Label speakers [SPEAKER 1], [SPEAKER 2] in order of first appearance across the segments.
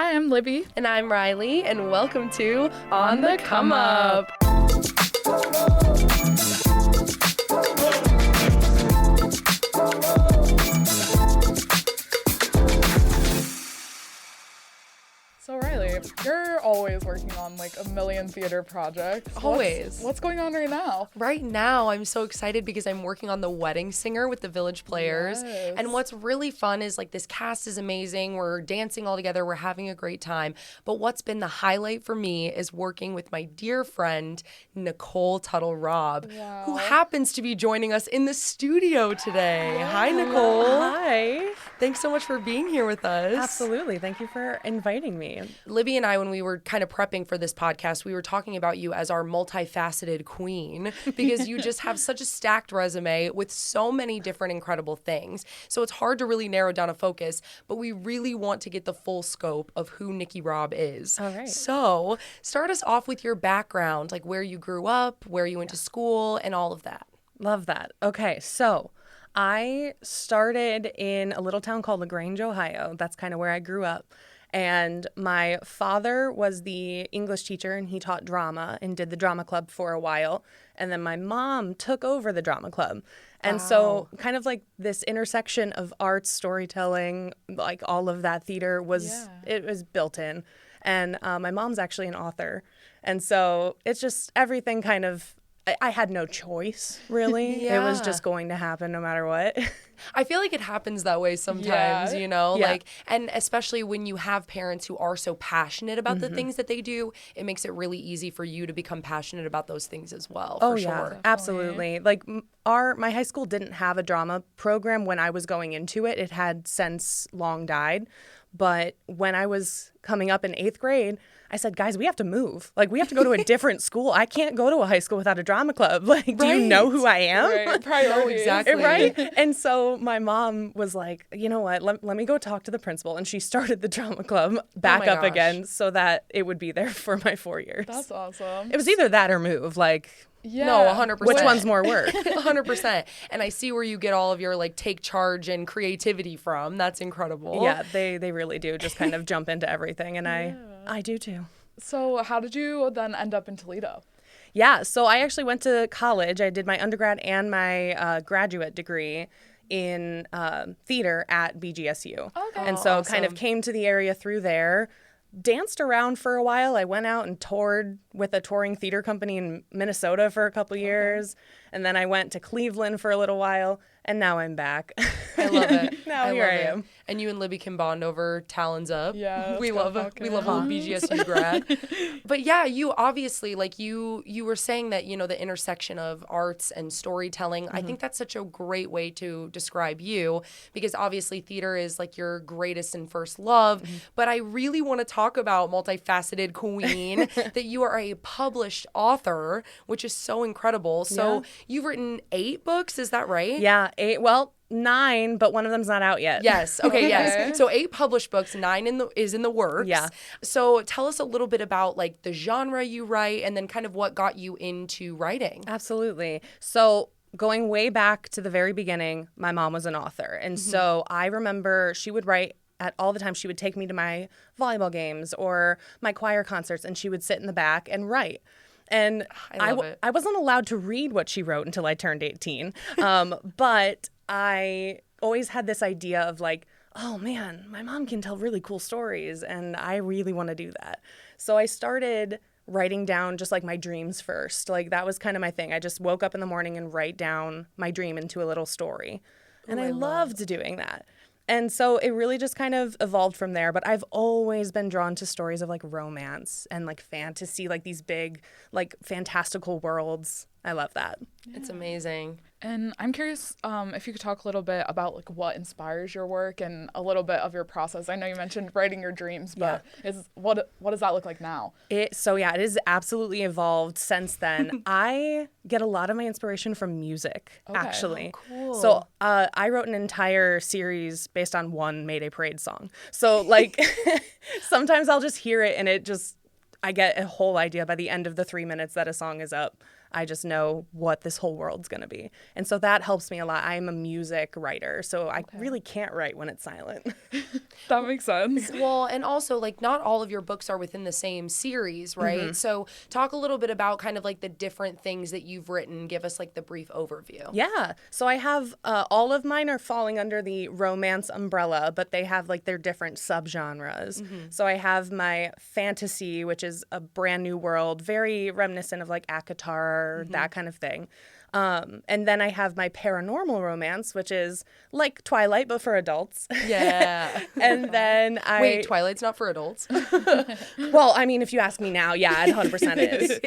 [SPEAKER 1] Hi, I'm Libby.
[SPEAKER 2] And I'm Riley, and welcome to On the Come Up.
[SPEAKER 1] So Riley, you're always working on like a million theater projects.
[SPEAKER 2] Always.
[SPEAKER 1] What's going on right now?
[SPEAKER 2] Right now, I'm so excited because I'm working on The Wedding Singer with the Village Players.
[SPEAKER 1] Yes.
[SPEAKER 2] And what's really fun is like this cast is amazing. We're dancing all together. We're having a great time. But what's been the highlight for me is working with my dear friend, Nicole Tuttle-Robb, who happens to be joining us in the studio today. Hi, Nicole.
[SPEAKER 3] Hi.
[SPEAKER 2] Thanks so much for being here with us.
[SPEAKER 3] Absolutely. Thank you for inviting me.
[SPEAKER 2] Libby and I, when we were kind of prepping for this podcast, we were talking about you as our multifaceted queen because you just have such a stacked resume with so many different incredible things. So it's hard to really narrow down a focus, but we really want to get the full scope of who Nicki Robb is.
[SPEAKER 3] All right.
[SPEAKER 2] So start us off with your background, like where you grew up, where you went to school, and all of that.
[SPEAKER 3] Love that. Okay, so I started in a little town called LaGrange, Ohio. That's kind of where I grew up. And my father was the English teacher, and he taught drama and did the drama club for a while. And then my mom took over the drama club. And so kind of like this intersection of arts, storytelling, like all of that theater it was built in. And my mom's actually an author. And so it's just everything kind of, I had no choice, really. It was just going to happen no matter what.
[SPEAKER 2] I feel like it happens that way sometimes, you know,
[SPEAKER 3] Yeah.
[SPEAKER 2] like, and especially when you have parents who are so passionate about the things that they do, it makes it really easy for you to become passionate about those things as well. For sure.
[SPEAKER 3] Absolutely. Like my high school didn't have a drama program when I was going into it. It had since long died. But when I was coming up in 8th grade, I said, guys, we have to move. Like, we have to go to a different school. I can't go to a high school without a drama club. Like, do you know who I am?
[SPEAKER 1] Right. Priorities.
[SPEAKER 2] Exactly.
[SPEAKER 3] Right? And so my mom was like, you know what, let me go talk to the principal. And she started the drama club back
[SPEAKER 2] my
[SPEAKER 3] up
[SPEAKER 2] gosh.
[SPEAKER 3] again so that it would be there for my 4 years.
[SPEAKER 1] That's awesome.
[SPEAKER 3] It was either that or move. Like,
[SPEAKER 1] Yeah.
[SPEAKER 2] No, 100%.
[SPEAKER 3] which one's more work?
[SPEAKER 2] 100%. And I see where you get all of your like take charge and creativity from. That's incredible.
[SPEAKER 3] Yeah, they really do just kind of jump into everything. And I do too.
[SPEAKER 1] So how did you then end up in Toledo?
[SPEAKER 3] Yeah, so I actually went to college. I did my undergrad and my graduate degree in theater at BGSU.
[SPEAKER 1] Okay.
[SPEAKER 3] And so
[SPEAKER 2] Awesome.
[SPEAKER 3] kind of came to the area through there, danced around for a while. I went out and toured with a touring theater company in Minnesota for a couple years. And then I went to Cleveland for a little while. And now I'm back.
[SPEAKER 2] I love it.
[SPEAKER 3] Now here
[SPEAKER 2] love
[SPEAKER 3] I
[SPEAKER 2] it.
[SPEAKER 3] am.
[SPEAKER 2] And you and Libby can bond over Talons Up.
[SPEAKER 1] Yeah,
[SPEAKER 2] we
[SPEAKER 1] let's
[SPEAKER 2] love
[SPEAKER 1] go
[SPEAKER 2] a
[SPEAKER 1] fucking
[SPEAKER 2] little BGSU grad. But yeah, you obviously like you were saying that, you know, the intersection of arts and storytelling. I think that's such a great way to describe you because obviously theater is like your greatest and first love. But I really want to talk about multifaceted queen that you are a published author, which is so incredible. So you've written 8 books, is that right?
[SPEAKER 3] Yeah, 8, well, 9, but one of them's not out yet.
[SPEAKER 2] Yes. Okay. Yes. So 8 published books, 9 is in the works.
[SPEAKER 3] Yeah.
[SPEAKER 2] So tell us a little bit about like the genre you write, and then kind of what got you into writing.
[SPEAKER 3] Absolutely. So going way back to the very beginning, my mom was an author. And so I remember she would write at all the time. She would take me to my volleyball games or my choir concerts, and she would sit in the back and write. And
[SPEAKER 2] I love it.
[SPEAKER 3] I wasn't allowed to read what she wrote until I turned 18. But I always had this idea of like, oh man, my mom can tell really cool stories and I really want to do that. So I started writing down just like my dreams first. Like that was kind of my thing. I just woke up in the morning and write down my dream into a little story. And I loved doing that. And so it really just kind of evolved from there. But I've always been drawn to stories of like romance and like fantasy, like these big, like fantastical worlds. I love that.
[SPEAKER 2] It's amazing.
[SPEAKER 1] And I'm curious if you could talk a little bit about like what inspires your work and a little bit of your process. I know you mentioned writing your dreams, but what does that look like now?
[SPEAKER 3] It has absolutely evolved since then. I get a lot of my inspiration from music, actually.
[SPEAKER 2] Oh, cool.
[SPEAKER 3] So I wrote an entire series based on one Mayday Parade song. So like sometimes I'll just hear it and I get a whole idea by the end of the 3 minutes that a song is up. I just know what this whole world's going to be. And so that helps me a lot. I'm a music writer, so I really can't write when it's silent.
[SPEAKER 1] That makes sense.
[SPEAKER 2] Well, and also, like, not all of your books are within the same series, right? So talk a little bit about kind of like the different things that you've written. Give us like the brief overview.
[SPEAKER 3] Yeah. So I have all of mine are falling under the romance umbrella, but they have like their different subgenres. So I have my fantasy, which is a brand new world, very reminiscent of like ACOTAR, that kind of thing. And then I have my paranormal romance, which is like Twilight, but for adults.
[SPEAKER 2] Yeah.
[SPEAKER 3] And then
[SPEAKER 2] Wait, Twilight's not for adults?
[SPEAKER 3] Well, I mean, if you ask me now, yeah, it 100%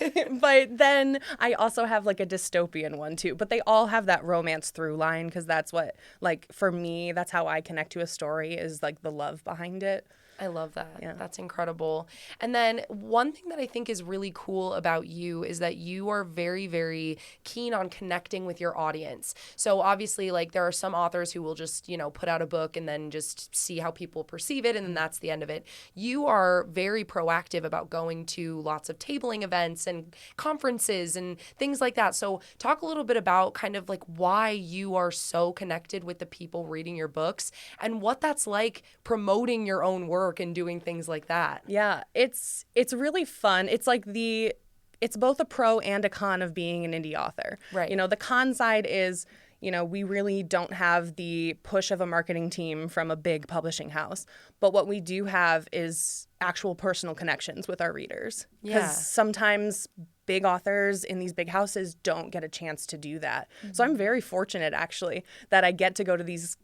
[SPEAKER 3] is. But then I also have like a dystopian one too. But they all have that romance through line because that's what, like, for me, that's how I connect to a story is like the love behind it.
[SPEAKER 2] I love that.
[SPEAKER 3] Yeah.
[SPEAKER 2] That's incredible. And then one thing that I think is really cool about you is that you are very, very keen on connecting with your audience. So obviously, like, there are some authors who will just, put out a book and then just see how people perceive it, and then that's the end of it. You are very proactive about going to lots of tabling events and conferences and things like that. So talk a little bit about kind of like why you are so connected with the people reading your books and what that's like promoting your own work and doing things like that.
[SPEAKER 3] Yeah, it's really fun. It's like it's both a pro and a con of being an indie author.
[SPEAKER 2] Right.
[SPEAKER 3] The con side is, we really don't have the push of a marketing team from a big publishing house. But what we do have is actual personal connections with our readers. Because sometimes big authors in these big houses don't get a chance to do that. So I'm very fortunate, actually, that I get to go to these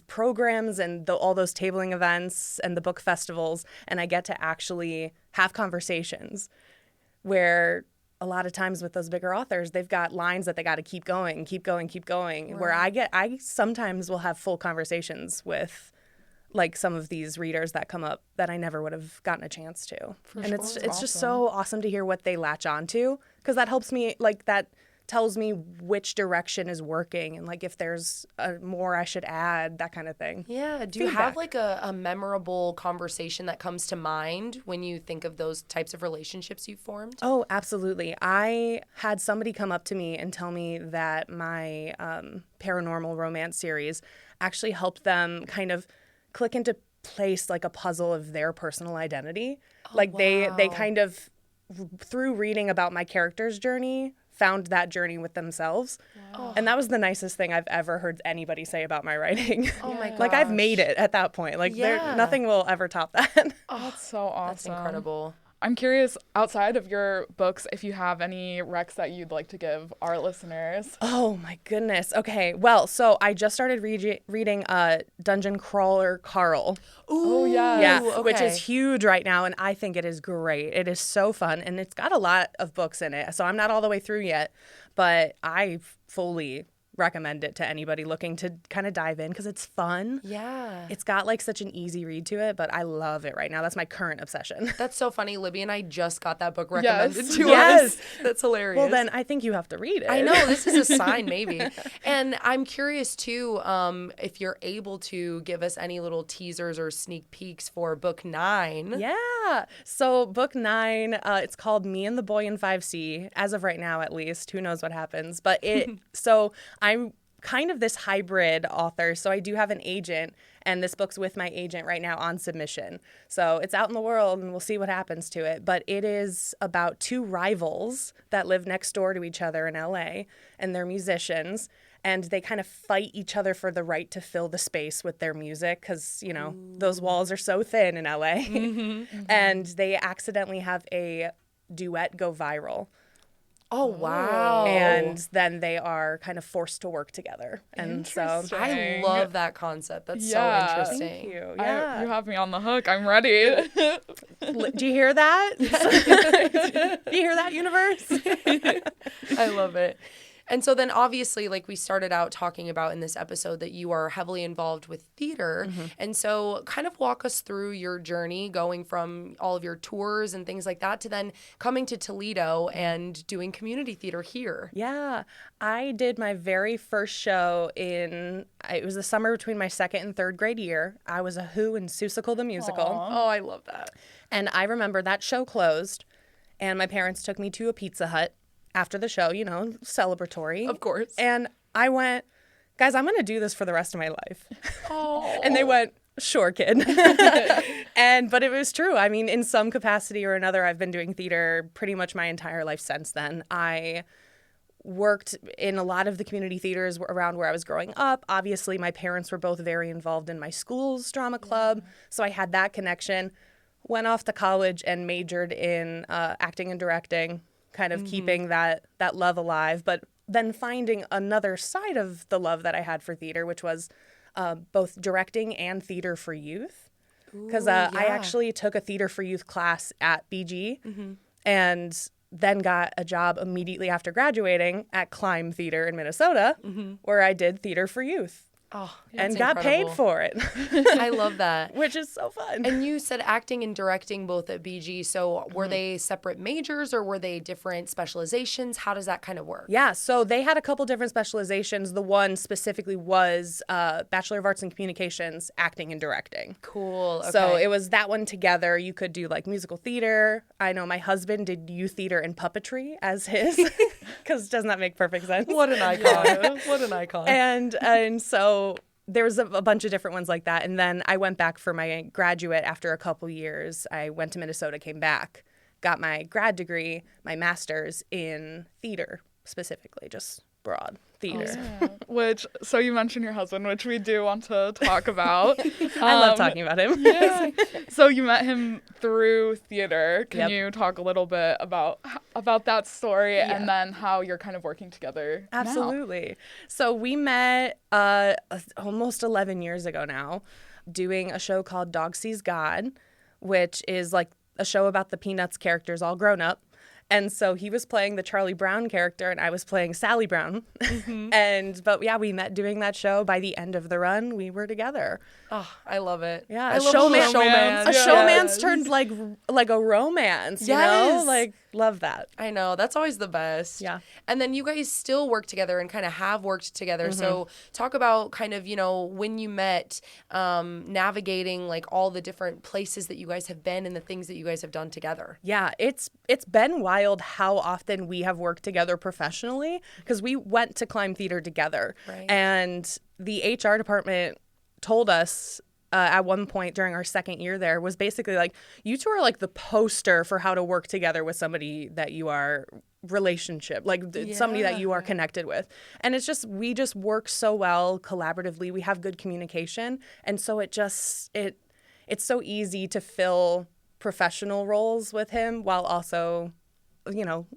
[SPEAKER 3] programs and all those tabling events and the book festivals, and I get to actually have conversations where a lot of times with those bigger authors, they've got lines that they got to keep going. Right. Where I sometimes will have full conversations with like some of these readers that come up that I never would have gotten a chance to. It's just so awesome to hear what they latch on to, because that helps me, like, that tells me which direction is working and like if there's more I should add, that kind of thing.
[SPEAKER 2] Yeah. Do you have like a memorable conversation that comes to mind when you think of those types of relationships you've formed?
[SPEAKER 3] Oh, absolutely. I had somebody come up to me and tell me that my paranormal romance series actually helped them kind of click into place like a puzzle of their personal identity. They kind of, through reading about my character's journey, found that journey with themselves. Wow. And that was the nicest thing I've ever heard anybody say about my writing.
[SPEAKER 2] Oh my gosh.
[SPEAKER 3] Like, I've made it at that point. Like, nothing will ever top that.
[SPEAKER 1] Oh, that's so awesome.
[SPEAKER 2] That's incredible.
[SPEAKER 1] I'm curious, outside of your books, if you have any recs that you'd like to give our listeners.
[SPEAKER 3] Oh my goodness. Okay. Well, so I just started reading Dungeon Crawler Carl.
[SPEAKER 1] Ooh, yeah.
[SPEAKER 3] Yeah,
[SPEAKER 2] okay.
[SPEAKER 3] Which is huge right now, and I think it is great. It is so fun, and it's got a lot of books in it, so I'm not all the way through yet, but I fully recommend it to anybody looking to kind of dive in because it's fun.
[SPEAKER 2] Yeah.
[SPEAKER 3] It's got like such an easy read to it, but I love it right now. That's my current obsession.
[SPEAKER 2] That's so funny. Libby and I just got that book recommended to
[SPEAKER 3] us.
[SPEAKER 2] That's hilarious.
[SPEAKER 3] Well, then I think you have to read it.
[SPEAKER 2] I know. This is a sign, maybe. And I'm curious, too, if you're able to give us any little teasers or sneak peeks for book 9.
[SPEAKER 3] Yeah. So book 9, it's called Me and the Boy in 5C, as of right now, at least. Who knows what happens? But so I'm kind of this hybrid author. So I do have an agent, and this book's with my agent right now on submission. So it's out in the world, and we'll see what happens to it. But it is about 2 rivals that live next door to each other in LA, and they're musicians. And they kind of fight each other for the right to fill the space with their music because, those walls are so thin in LA. And they accidentally have a duet go viral.
[SPEAKER 2] Oh, wow.
[SPEAKER 3] And then they are kind of forced to work together. And so
[SPEAKER 2] I love that concept. That's so interesting.
[SPEAKER 3] Thank you. Yeah.
[SPEAKER 1] You have me on the hook. I'm ready.
[SPEAKER 3] Do you hear that? Do you hear that, universe?
[SPEAKER 2] I love it. And so then obviously, like we started out talking about in this episode, that you are heavily involved with theater. And so kind of walk us through your journey going from all of your tours and things like that to then coming to Toledo and doing community theater here.
[SPEAKER 3] Yeah. I did my very first show it was the summer between my 2nd and 3rd grade year. I was a Who in Seussical the Musical.
[SPEAKER 2] Oh, I love that.
[SPEAKER 3] And I remember that show closed. And my parents took me to a Pizza Hut after the show, celebratory.
[SPEAKER 2] Of course.
[SPEAKER 3] And I went, guys, I'm going to do this for the rest of my life.
[SPEAKER 2] Oh.
[SPEAKER 3] And they went, sure, kid. But it was true. I mean, in some capacity or another, I've been doing theater pretty much my entire life since then. I worked in a lot of the community theaters around where I was growing up. Obviously, my parents were both very involved in my school's drama club, so I had that connection. Went off to college and majored in acting and directing, kind of keeping that love alive, but then finding another side of the love that I had for theater, which was both directing and theater for youth. Because I actually took a theater for youth class at BG and then got a job immediately after graduating at Climb Theater in Minnesota, where I did theater for youth.
[SPEAKER 2] Oh,
[SPEAKER 3] and got paid for it.
[SPEAKER 2] I love that.
[SPEAKER 3] Which is so fun.
[SPEAKER 2] And you said acting and directing both at BG. So were they separate majors or were they different specializations? How does that kind of work?
[SPEAKER 3] Yeah, so they had a couple different specializations. The one specifically was Bachelor of Arts in Communications, acting and directing.
[SPEAKER 2] Cool. Okay.
[SPEAKER 3] So it was that one together. You could do like musical theater. I know my husband did youth theater and puppetry as his, because doesn't that make perfect sense?
[SPEAKER 2] What an icon. What an icon.
[SPEAKER 3] And so there was a bunch of different ones like that. And then I went back for my graduate after a couple years. I went to Minnesota, came back, got my grad degree, my master's in theater specifically, just broad theater.
[SPEAKER 1] So you mentioned your husband, which we do want to talk about.
[SPEAKER 3] I love talking about him.
[SPEAKER 1] Yeah. So you met him through theater. Can
[SPEAKER 3] Yep.
[SPEAKER 1] you talk a little bit about that story and then how you're kind of working together now?
[SPEAKER 3] Absolutely. So we met almost 11 years ago now doing a show called Dog Sees God, which is like a show about the Peanuts characters all grown up. And so he was playing the Charlie Brown character and I was playing Sally Brown. But we met doing that show. By the end of the run, we were together.
[SPEAKER 2] Oh, I love it.
[SPEAKER 3] Yeah,
[SPEAKER 2] I love showmance.
[SPEAKER 3] A showmance turned like a romance, you know? Like, love that.
[SPEAKER 2] I know. That's always the best.
[SPEAKER 3] Yeah.
[SPEAKER 2] And then you guys still work together and kind of have worked together. So talk about kind of, when you met, navigating like all the different places that you guys have been and the things that you guys have done together.
[SPEAKER 3] Yeah, it's been wild how often we have worked together professionally because we went to Climb Theater together.
[SPEAKER 2] Right.
[SPEAKER 3] And the HR department told us at one point during our second year there was basically like, you two are like the poster for how to work together with somebody that you are somebody that you are connected with. And it's just, we just work so well collaboratively. We have good communication. And so it's so easy to fill professional roles with him while also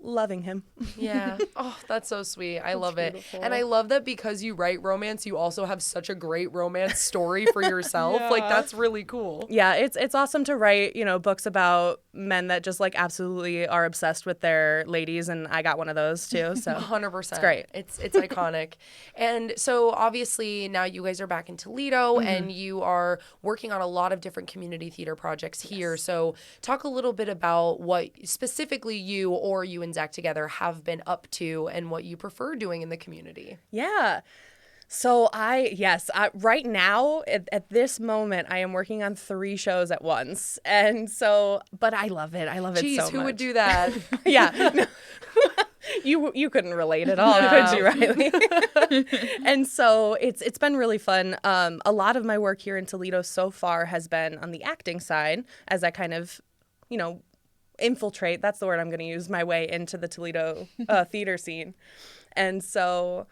[SPEAKER 3] loving him.
[SPEAKER 2] Yeah. Oh, that's so sweet. I love
[SPEAKER 1] beautiful.
[SPEAKER 2] it. And I love that because you write romance, you also have such a great romance story for yourself. Like, that's really cool.
[SPEAKER 3] Yeah, it's awesome to write, books about men that just like absolutely are obsessed with their ladies, and I got one of those too. So
[SPEAKER 2] 100%.
[SPEAKER 3] It's great.
[SPEAKER 2] It's iconic. And so obviously now you guys are back in Toledo and you are working on a lot of different community theater projects here. So talk a little bit about what specifically you or you and Zach together have been up to and what you prefer doing in the community.
[SPEAKER 3] Yeah. So right now at this moment, I am working on 3 shows at once. And so, but I love it. I love it so much.
[SPEAKER 2] Jeez, who would do that?
[SPEAKER 3] Yeah. You couldn't relate at all, could you, Riley? And so it's been really fun. A lot of my work here in Toledo so far has been on the acting side as I kind of, infiltrate, that's the word I'm going to use, my way into the Toledo theater scene. And so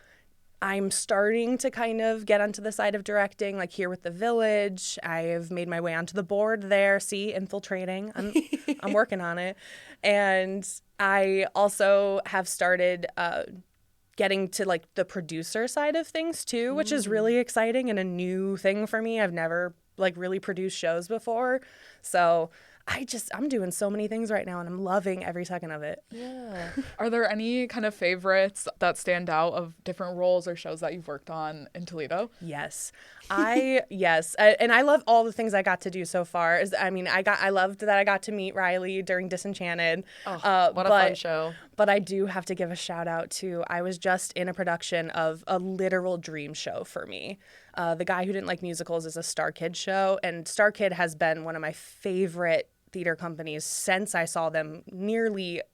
[SPEAKER 3] I'm starting to kind of get onto the side of directing, like here with The Village. I have made my way onto the board there. See, infiltrating. I'm working on it. And I also have started getting to like the producer side of things too, which is really exciting and a new thing for me. I've never like really produced shows before. So I'm doing so many things right now and I'm loving every second of it.
[SPEAKER 2] Yeah.
[SPEAKER 1] Are there any kind of favorites that stand out of different roles or shows that you've worked on in Toledo?
[SPEAKER 3] Yes. And I love all the things I got to do so far. I loved that I got to meet Riley during Disenchanted.
[SPEAKER 2] Oh, what a fun show.
[SPEAKER 3] But I do have to give a shout out to, I was just in a production of a literal dream show for me. The Guy Who Didn't Like Musicals is a Star Kid show, and Star Kid has been one of my favorite theater companies since I saw them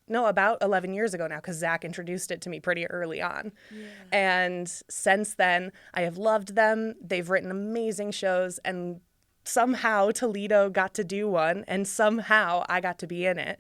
[SPEAKER 3] about 11 years ago now, because Zach introduced it to me pretty early on. Yeah. And since then, I have loved them. They've written amazing shows, and somehow Toledo got to do one, and somehow I got to be in it.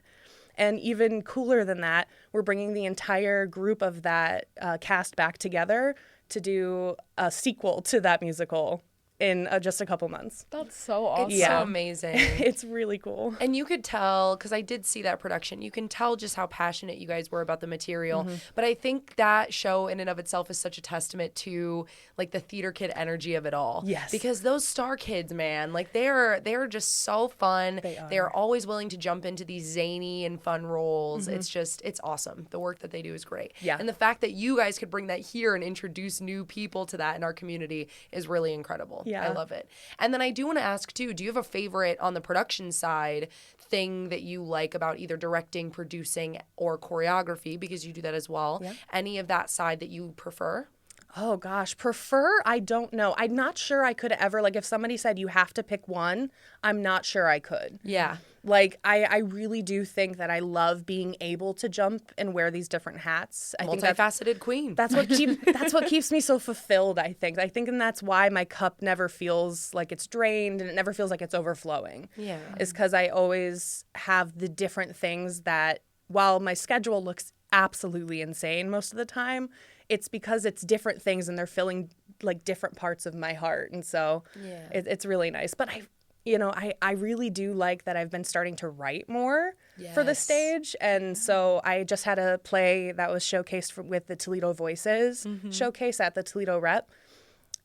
[SPEAKER 3] And even cooler than that, we're bringing the entire group of that cast back together to do a sequel to that musical in just a couple months.
[SPEAKER 1] That's so awesome.
[SPEAKER 2] It's so amazing.
[SPEAKER 3] It's really cool.
[SPEAKER 2] And you could tell, because I did see that production, you can tell just how passionate you guys were about the material. Mm-hmm. But I think that show in and of itself is such a testament to like the theater kid energy of it all.
[SPEAKER 3] Yes.
[SPEAKER 2] Because those star kids, man, like they're just so fun. They're always willing to jump into these zany and fun roles. Mm-hmm. It's awesome. The work that they do is great.
[SPEAKER 3] Yeah.
[SPEAKER 2] And the fact that you guys could bring that here and introduce new people to that in our community is really incredible.
[SPEAKER 3] Yeah.
[SPEAKER 2] I love it. And then I do want to ask too, do you have a favorite on the production side thing that you like about either directing, producing, or choreography, because you do that as well? Yeah. Any of that side that you prefer?
[SPEAKER 3] Oh gosh, prefer? I don't know. I'm not sure I could ever, like if somebody said you have to pick one, I'm not sure I could.
[SPEAKER 2] Yeah.
[SPEAKER 3] Like I really do think that I love being able to jump and wear these different hats. I think
[SPEAKER 2] multifaceted queen.
[SPEAKER 3] That's what keeps me so fulfilled, I think. And that's why my cup never feels like it's drained and it never feels like it's overflowing.
[SPEAKER 2] Yeah.
[SPEAKER 3] Is because I always have the different things that, while my schedule looks absolutely insane most of the time, it's because it's different things and they're filling like different parts of my heart. And so it's really nice. But I really do like that I've been starting to write more for the stage. And so I just had a play that was showcased with the Toledo Voices showcase at the Toledo Rep.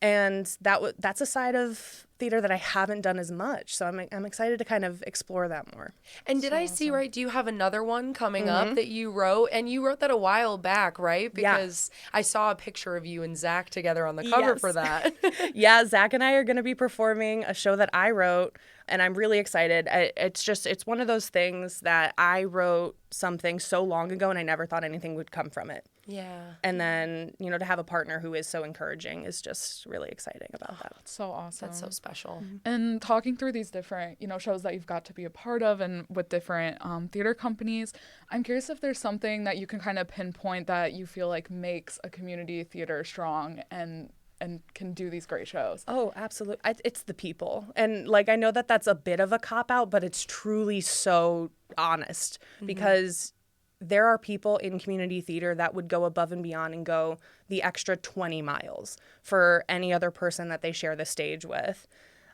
[SPEAKER 3] And that's a side of theater that I haven't done as much. So I'm excited to kind of explore that more.
[SPEAKER 2] And did I see right, do you have another one coming up that you wrote? And you wrote that a while back, right? Because I saw a picture of you and Zach together on the cover for that.
[SPEAKER 3] Yeah, Zach and I are going to be performing a show that I wrote, and I'm really excited. It's one of those things that I wrote something so long ago and I never thought anything would come from it.
[SPEAKER 2] Yeah.
[SPEAKER 3] And then, to have a partner who is so encouraging is just really exciting about that.
[SPEAKER 1] That's so awesome.
[SPEAKER 2] That's so special.
[SPEAKER 1] Mm-hmm. And talking through these different, shows that you've got to be a part of and with different theater companies, I'm curious if there's something that you can kind of pinpoint that you feel like makes a community theater strong and can do these great shows.
[SPEAKER 3] Oh, absolutely. It's the people. And like, I know that that's a bit of a cop-out, but it's truly so honest because there are people in community theater that would go above and beyond and go the extra 20 miles for any other person that they share the stage with.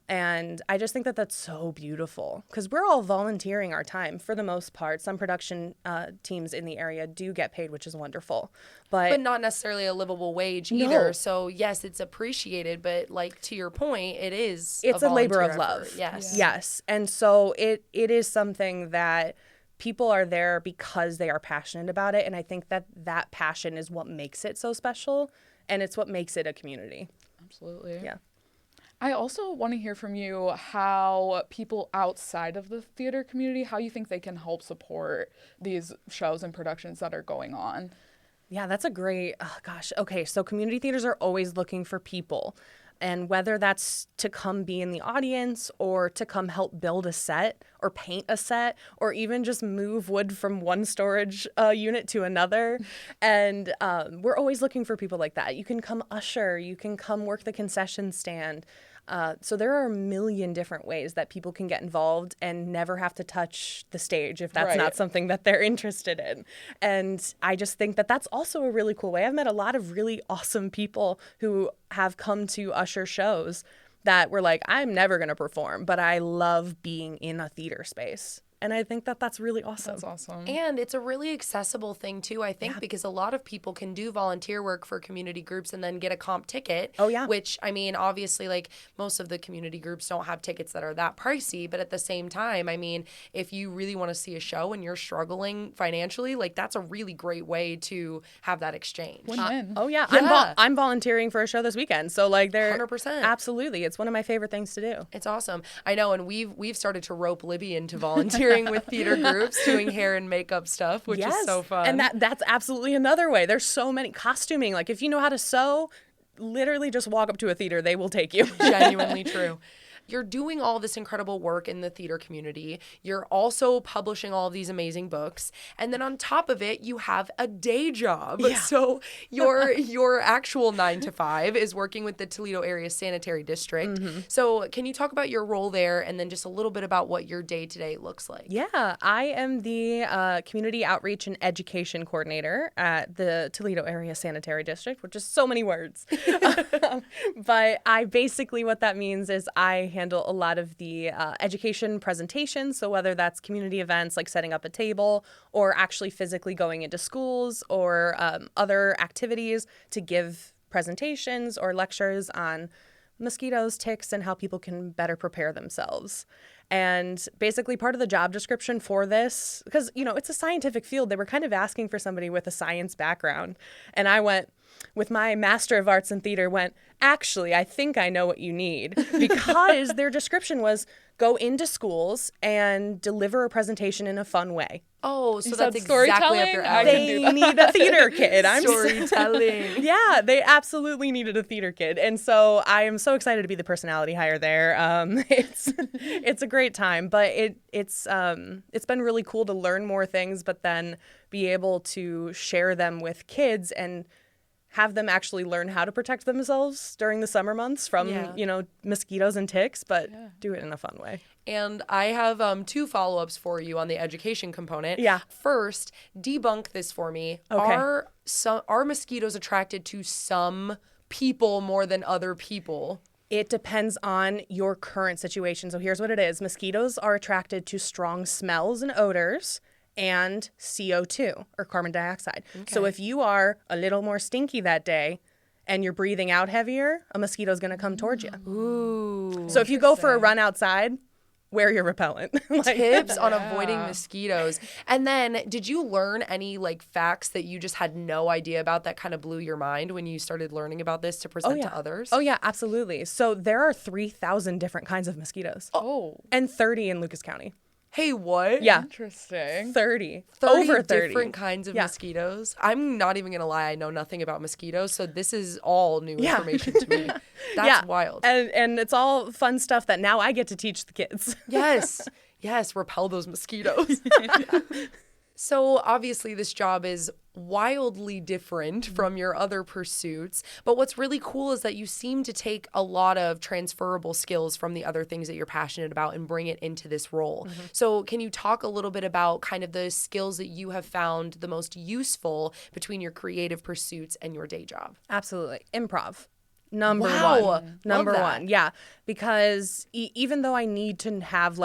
[SPEAKER 3] And I just think that that's so beautiful because we're all volunteering our time for the most part. Some production teams in the area do get paid, which is wonderful. But
[SPEAKER 2] not necessarily a livable wage either. So, yes, it's appreciated. But like to your point, it's
[SPEAKER 3] a labor of
[SPEAKER 2] effort.
[SPEAKER 3] love.
[SPEAKER 2] Yes.
[SPEAKER 3] Yeah. Yes. And so it is something that people are there because they are passionate about it. And I think that passion is what makes it so special. And it's what makes it a community.
[SPEAKER 1] Absolutely.
[SPEAKER 3] Yeah.
[SPEAKER 1] I also want to hear from you how people outside of the theater community, how you think they can help support these shows and productions that are going on.
[SPEAKER 3] Yeah, that's a great, okay, so community theaters are always looking for people. And whether that's to come be in the audience or to come help build a set or paint a set or even just move wood from one storage unit to another. And we're always looking for people like that. You can come usher, you can come work the concession stand. So there are a million different ways that people can get involved and never have to touch the stage if that's not something that they're interested in. And I just think that that's also a really cool way. I've met a lot of really awesome people who have come to usher shows that were like, I'm never going to perform, but I love being in a theater space. And I think that that's really awesome.
[SPEAKER 1] That's awesome.
[SPEAKER 2] And it's a really accessible thing, too, I think, because a lot of people can do volunteer work for community groups and then get a comp ticket.
[SPEAKER 3] Oh, yeah.
[SPEAKER 2] Which, I mean, obviously, like, most of the community groups don't have tickets that are that pricey. But at the same time, I mean, if you really want to see a show and you're struggling financially, like, that's a really great way to have that exchange.
[SPEAKER 1] Win-win.
[SPEAKER 3] Oh, yeah. I'm volunteering for a show this weekend. So, like,
[SPEAKER 2] 100%.
[SPEAKER 3] Absolutely. It's one of my favorite things to do.
[SPEAKER 2] It's awesome. I know. And we've started to rope Libby into volunteering with theater groups, doing hair and makeup stuff, which is so fun.
[SPEAKER 3] And that's absolutely another way. There's so many costuming. Like if you know how to sew, literally just walk up to a theater, they will take you.
[SPEAKER 2] Genuinely true. you're doing all this incredible work in the theater community. You're also publishing all of these amazing books. And then on top of it, you have a day job.
[SPEAKER 3] Yeah.
[SPEAKER 2] So your actual 9 to 5 is working with the Toledo Area Sanitary District. So can you talk about your role there and then just a little bit about what your day-to-day looks like?
[SPEAKER 3] Yeah, I am the Community Outreach and Education Coordinator at the Toledo Area Sanitary District, which is so many words. But what that means is I handle a lot of the education presentations. So whether that's community events like setting up a table or actually physically going into schools or other activities to give presentations or lectures on mosquitoes, ticks, and how people can better prepare themselves. And basically part of the job description for this, because, it's a scientific field, they were kind of asking for somebody with a science background. And I went, with my Master of Arts in Theater, actually, I think I know what you need. Because their description was go into schools and deliver a presentation in a fun way.
[SPEAKER 2] Oh, so
[SPEAKER 1] You
[SPEAKER 2] that's
[SPEAKER 1] said
[SPEAKER 2] exactly up your
[SPEAKER 1] storytelling?
[SPEAKER 2] alley.
[SPEAKER 3] They need a theater kid.
[SPEAKER 2] Storytelling.
[SPEAKER 3] Yeah, they absolutely needed a theater kid. And so I am so excited to be the personality hire there. It's a great time, but it's been really cool to learn more things, but then be able to share them with kids and have them actually learn how to protect themselves during the summer months from, mosquitoes and ticks, but do it in a fun way.
[SPEAKER 2] And I have 2 follow-ups for you on the education component.
[SPEAKER 3] Yeah.
[SPEAKER 2] First, debunk this for me.
[SPEAKER 3] Okay.
[SPEAKER 2] Are mosquitoes attracted to some people more than other people?
[SPEAKER 3] It depends on your current situation. So here's what it is. Mosquitoes are attracted to strong smells and odors and CO2 or carbon dioxide. Okay. So if you are a little more stinky that day and you're breathing out heavier, a mosquito's going to come towards you.
[SPEAKER 2] Ooh.
[SPEAKER 3] So if you go for a run outside, wear your repellent.
[SPEAKER 2] Tips on avoiding mosquitoes. And then did you learn any facts that you just had no idea about that kind of blew your mind when you started learning about this to present to others?
[SPEAKER 3] Oh, yeah, absolutely. So there are 3,000 different kinds of mosquitoes.
[SPEAKER 1] Oh.
[SPEAKER 3] And 30 in Lucas County.
[SPEAKER 2] Hey, what?
[SPEAKER 3] Yeah.
[SPEAKER 1] Interesting.
[SPEAKER 3] 30.
[SPEAKER 2] 30
[SPEAKER 3] Over 30.
[SPEAKER 2] different kinds of mosquitoes. I'm not even going to lie. I know nothing about mosquitoes. So this is all new information to me. That's wild.
[SPEAKER 3] And it's all fun stuff that now I get to teach the kids.
[SPEAKER 2] Yes. Yes. Repel those mosquitoes. So obviously this job is wildly different from your other pursuits. But what's really cool is that you seem to take a lot of transferable skills from the other things that you're passionate about and bring it into this role. So can you talk a little bit about kind of the skills that you have found the most useful between your creative pursuits and your day job?
[SPEAKER 3] Absolutely. Improv. Number
[SPEAKER 2] Wow.
[SPEAKER 3] one. Number one. Yeah. Because even though I need to have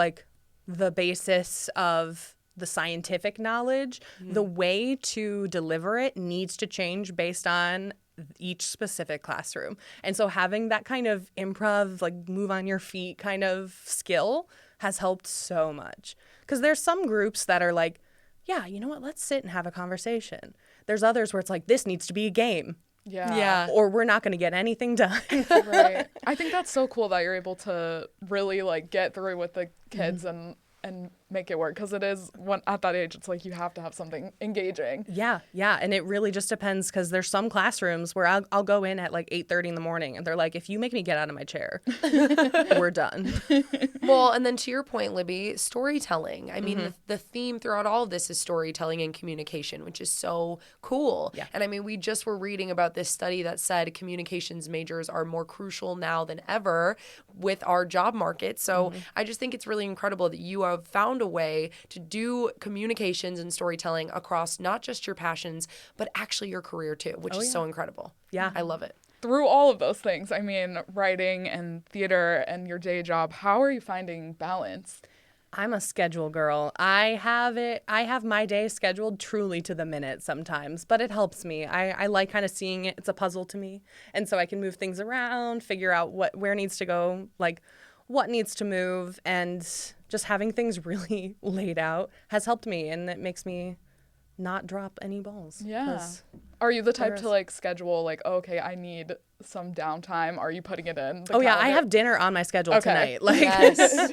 [SPEAKER 3] the basis of the scientific knowledge, the way to deliver it needs to change based on each specific classroom. And so having that kind of improv, move on your feet kind of skill has helped so much. Because there's some groups that are yeah, you know what, let's sit and have a conversation. There's others where it's this needs to be a game.
[SPEAKER 1] Yeah.
[SPEAKER 3] Or we're not going to get anything done.
[SPEAKER 1] Right. I think that's so cool that you're able to really get through with the kids and make it work, because it is at that age it's you have to have something engaging.
[SPEAKER 3] Yeah, and it really just depends, because there's some classrooms where I'll go in at 8:30 in the morning and they're if you make me get out of my chair, we're done.
[SPEAKER 2] Well, and then to your point, Libby, storytelling. I mean, the theme throughout all of this is storytelling and communication, which is so cool.
[SPEAKER 3] Yeah.
[SPEAKER 2] And I mean, we just were reading about this study that said communications majors are more crucial now than ever with our job market. So I just think it's really incredible that you have found a way to do communications and storytelling across not just your passions, but actually your career too, which is so incredible.
[SPEAKER 3] Yeah.
[SPEAKER 2] I love it.
[SPEAKER 1] Through all of those things, I mean, writing and theater and your day job, how are you finding balance?
[SPEAKER 3] I'm a schedule girl. I have my day scheduled truly to the minute sometimes, but it helps me. I like kind of seeing it. It's a puzzle to me. And so I can move things around, figure out where needs to go, what needs to move, and just having things really laid out has helped me, and it makes me not drop any balls.
[SPEAKER 1] Yeah. Are you the type to schedule okay, I need some downtime? Are you putting it in the
[SPEAKER 3] yeah, I
[SPEAKER 1] calendar?
[SPEAKER 3] have dinner on my schedule tonight.
[SPEAKER 2] Yes.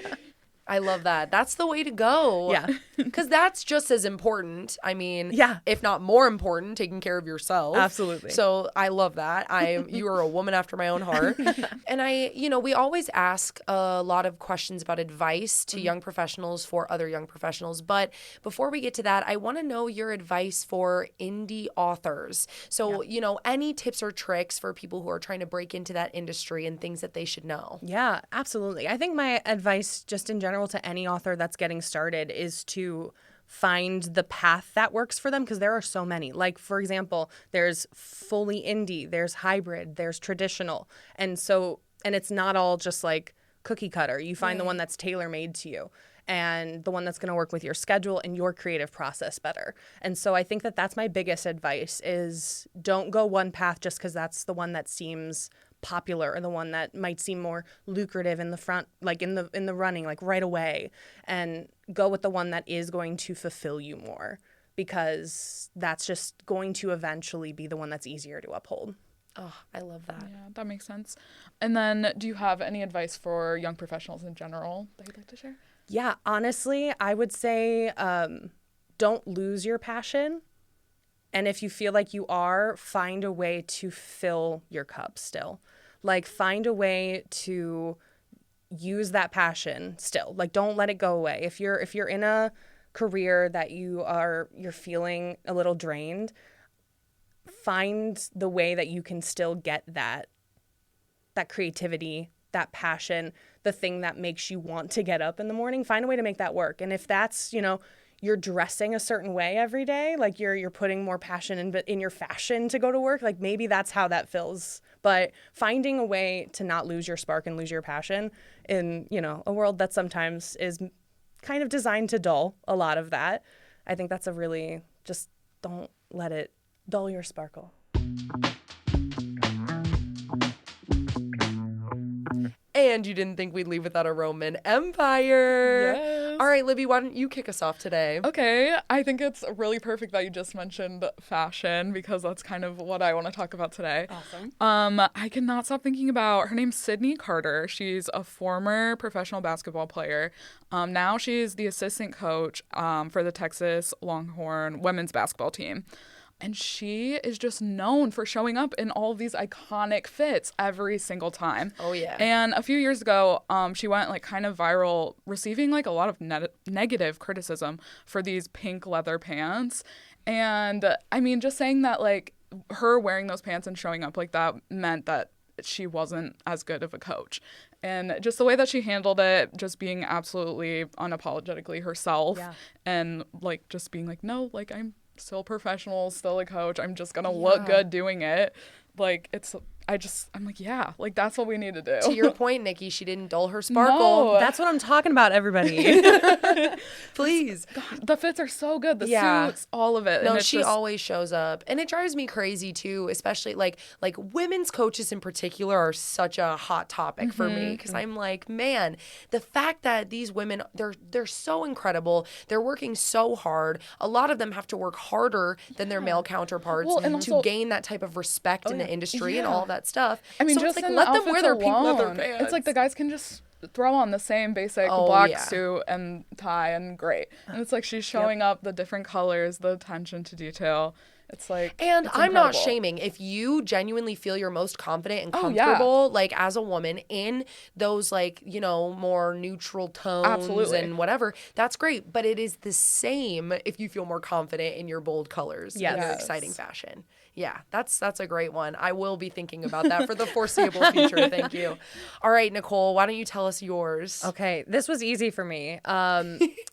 [SPEAKER 2] I love that. That's the way to go.
[SPEAKER 3] Yeah.
[SPEAKER 2] Because that's just as important. I mean,
[SPEAKER 3] Yeah.
[SPEAKER 2] if not more important, taking care of yourself.
[SPEAKER 3] Absolutely.
[SPEAKER 2] So I love that. You are a woman after my own heart. And we always ask a lot of questions about advice to young professionals for other young professionals. But before we get to that, I want to know your advice for indie authors. So, any tips or tricks for people who are trying to break into that industry and things that they should know?
[SPEAKER 3] Yeah, absolutely. I think my advice just in general to any author that's getting started is to find the path that works for them, because there are so many. Like, for example, there's fully indie, there's hybrid, there's traditional. And it's not all just like cookie cutter. You find the one that's tailor-made to you and the one that's going to work with your schedule and your creative process better. And so I think that that's my biggest advice is don't go one path just because that's the one that seems popular or the one that might seem more lucrative in the front, like in the running, like right away, and go with the one that is going to fulfill you more, because that's just going to eventually be the one that's easier to uphold.
[SPEAKER 2] Oh, I love that.
[SPEAKER 1] Yeah, that makes sense. And then do you have any advice for young professionals in general that you'd like to share?
[SPEAKER 3] Yeah, honestly, I would say don't lose your passion. And if you feel like you are, find a way to fill your cup still. Like, find a way to use that passion still. Like, don't let it go away. If you're in a career that you're feeling a little drained, find the way that you can still get that creativity, that passion, the thing that makes you want to get up in the morning. Find a way to make that work. And if that's, you're dressing a certain way every day, like you're putting more passion in your fashion to go to work, like maybe that's how that fills. But finding a way to not lose your spark and lose your passion in, a world that sometimes is kind of designed to dull a lot of that, I think that's just don't let it dull your sparkle.
[SPEAKER 2] And you didn't think we'd leave without a Roman Empire.
[SPEAKER 1] Yes.
[SPEAKER 2] All right, Libby, why don't you kick us off today?
[SPEAKER 1] Okay, I think it's really perfect that you just mentioned fashion, because that's kind of what I want to talk about today.
[SPEAKER 3] Awesome.
[SPEAKER 1] I cannot stop thinking about her name's Sydney Carter. She's a former professional basketball player. Now she's the assistant coach for the Texas Longhorn women's basketball team. And she is just known for showing up in all of these iconic fits every single time.
[SPEAKER 2] Oh, yeah.
[SPEAKER 1] And a few years ago, she went kind of viral, receiving a lot of negative criticism for these pink leather pants. And I mean, just saying that her wearing those pants and showing up like that meant that she wasn't as good of a coach. And just the way that she handled it, just being absolutely unapologetically herself, and just being no, I'm still professional, still a coach. I'm just gonna look good doing it. That's what we need to do.
[SPEAKER 2] To your point, Nikki, she didn't dull her sparkle.
[SPEAKER 1] No.
[SPEAKER 3] That's what I'm talking about, everybody.
[SPEAKER 2] Please.
[SPEAKER 1] God, the fits are so good. The suits, all of it.
[SPEAKER 2] No,
[SPEAKER 1] and
[SPEAKER 2] she always shows up. And it drives me crazy too, especially like women's coaches in particular are such a hot topic for me, because I'm like, man, the fact that these women, they're so incredible. They're working so hard. A lot of them have to work harder than their male counterparts
[SPEAKER 1] and
[SPEAKER 2] to
[SPEAKER 1] also
[SPEAKER 2] gain that type of respect in the industry and all of that stuff.
[SPEAKER 1] I mean,
[SPEAKER 2] so
[SPEAKER 1] just
[SPEAKER 2] it's like,
[SPEAKER 1] in
[SPEAKER 2] let
[SPEAKER 1] the
[SPEAKER 2] them wear their pink leather
[SPEAKER 1] alone,
[SPEAKER 2] pants.
[SPEAKER 1] It's like the guys can just throw on the same basic black suit and tie and great. And it's she's showing up the different colors, the attention to detail. It's
[SPEAKER 2] and
[SPEAKER 1] it's
[SPEAKER 2] I'm
[SPEAKER 1] incredible.
[SPEAKER 2] not shaming. If you genuinely feel you're most confident and comfortable, as a woman in those more neutral tones and whatever, that's great. But it is the same if you feel more confident in your bold colors and your exciting fashion. Yeah, that's a great one. I will be thinking about that for the foreseeable future. Thank you. All right, Nicole, why don't you tell us yours?
[SPEAKER 3] Okay, this was easy for me.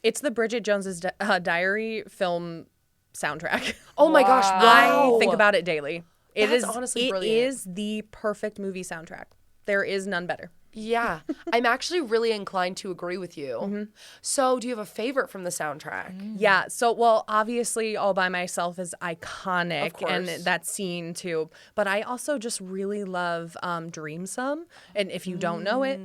[SPEAKER 3] It's the Bridget Jones's Diary film soundtrack.
[SPEAKER 2] Oh my gosh, wow.
[SPEAKER 3] I think about it daily.
[SPEAKER 2] That's honestly brilliant.
[SPEAKER 3] It is the perfect movie soundtrack. There is none better.
[SPEAKER 2] Yeah, I'm actually really inclined to agree with you. So do you have a favorite from the soundtrack?
[SPEAKER 3] Yeah, so, obviously All By Myself is iconic, and that scene too. But I also just really love Dream Some. And if you don't know it,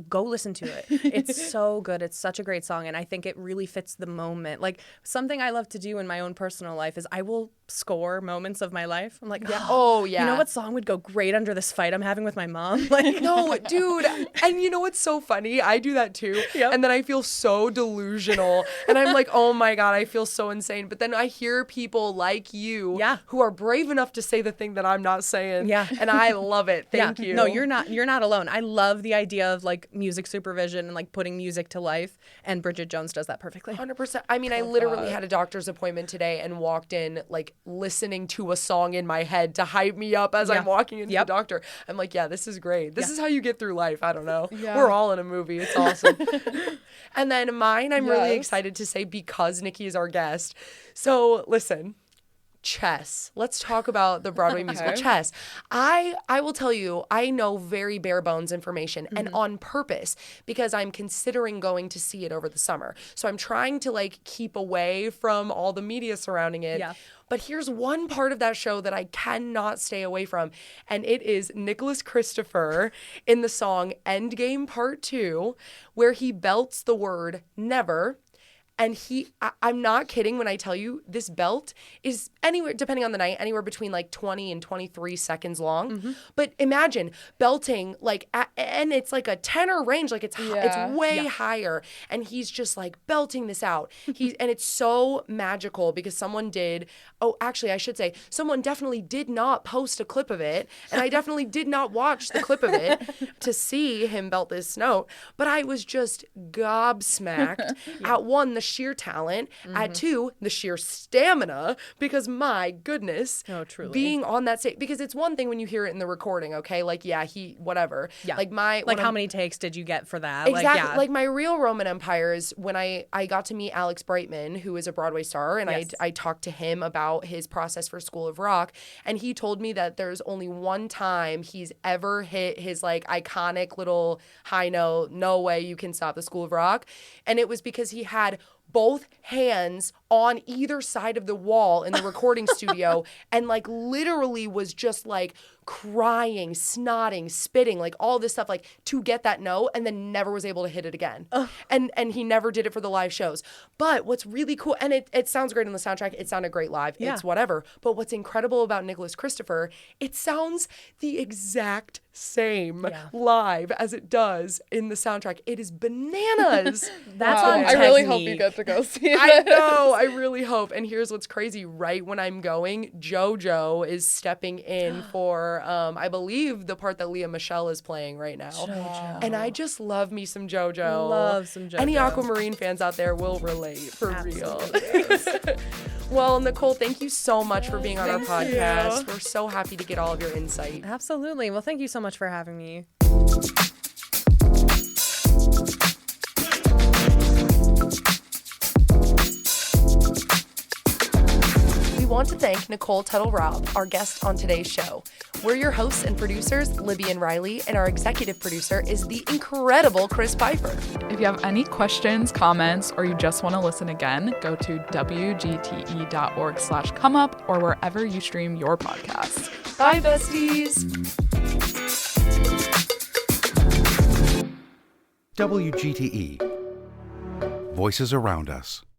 [SPEAKER 3] go listen to it. It's so good. It's such a great song. And I think it really fits the moment. Like something I love to do in my own personal life is I will score moments of my life. I'm like,
[SPEAKER 2] Oh, yeah.
[SPEAKER 3] you know what song would go great under this fight I'm having with my mom? Like,
[SPEAKER 2] no, dude. And you know what's so funny? I do that too.
[SPEAKER 3] Yep.
[SPEAKER 2] And then I feel so delusional. And I'm like, oh my God, I feel so insane. But then I hear people like you who are brave enough to say the thing that I'm not saying.
[SPEAKER 3] Yeah.
[SPEAKER 2] And I love it. Thank you.
[SPEAKER 3] No, you're not alone. I love the idea of like music supervision and like putting music to life. And Bridget Jones does that perfectly.
[SPEAKER 2] 100%. I mean, I literally had a doctor's appointment today and walked in like listening to a song in my head to hype me up as I'm walking into the doctor. I'm like, yeah, this is great. This is how you get through life. I don't know. Yeah. We're all in a movie. It's awesome. And then mine, I'm really excited to say because Nikki is our guest. So listen. Chess. Let's talk about the Broadway musical Chess. I will tell you, I know very bare bones information and on purpose because I'm considering going to see it over the summer. So I'm trying to like keep away from all the media surrounding it. Yeah. But here's one part of that show that I cannot stay away from, and it is Nicholas Christopher in the song Endgame Part 2, where he belts the word never. And I'm not kidding when I tell you this belt is anywhere, depending on the night, anywhere between like 20 and 23 seconds long. But imagine belting like, and it's like a tenor range, like it's way higher. And he's just like belting this out. And it's so magical because someone definitely did not post a clip of it. And I definitely did not watch the clip of it to see him belt this note. But I was just gobsmacked at one, the sheer talent, at two, the sheer stamina, because my goodness,
[SPEAKER 3] truly.
[SPEAKER 2] Being on that stage, because it's one thing when you hear it in the recording, okay, like, whatever.
[SPEAKER 3] Yeah.
[SPEAKER 2] Like
[SPEAKER 3] how many takes did you get for that?
[SPEAKER 2] Exactly. Like my real Roman Empires, when I got to meet Alex Brightman, who is a Broadway star, and I talked to him about his process for School of Rock, and he told me that there's only one time he's ever hit his like iconic little high note, no way you can stop the School of Rock, and it was because he had both hands on either side of the wall in the recording studio and like literally was just like crying, snotting, spitting, like all this stuff like to get that note, and then never was able to hit it again. And he never did it for the live shows. But what's really cool, and it sounds great on the soundtrack, it sounded great live, it's whatever. But what's incredible about Nicholas Christopher, it sounds the exact same live as it does in the soundtrack. It is bananas.
[SPEAKER 3] That's on
[SPEAKER 1] I really hope you get to go see it.
[SPEAKER 2] I know. I really hope. And here's what's crazy. Right when I'm going, JoJo is stepping in for, I believe, the part that Leah Michele is playing right now.
[SPEAKER 3] JoJo.
[SPEAKER 2] And I just love me some JoJo.
[SPEAKER 3] Love some JoJo.
[SPEAKER 2] Any Aquamarine fans out there will relate, for
[SPEAKER 3] Absolutely.
[SPEAKER 2] real. Well, Nicole, thank you so much for being on our
[SPEAKER 1] Thank
[SPEAKER 2] podcast.
[SPEAKER 1] you.
[SPEAKER 2] We're so happy to get all of your insight.
[SPEAKER 3] Absolutely. Well, thank you so much for having me.
[SPEAKER 2] We want to thank Nicole Tuttle-Robb, our guest on today's show. We're your hosts and producers, Libby and Riley, and our executive producer is the incredible Chris Pfeiffer.
[SPEAKER 1] If you have any questions, comments, or you just want to listen again, go to wgte.org/comeup or wherever you stream your podcasts.
[SPEAKER 2] Bye, besties.
[SPEAKER 4] WGTE. Voices around us.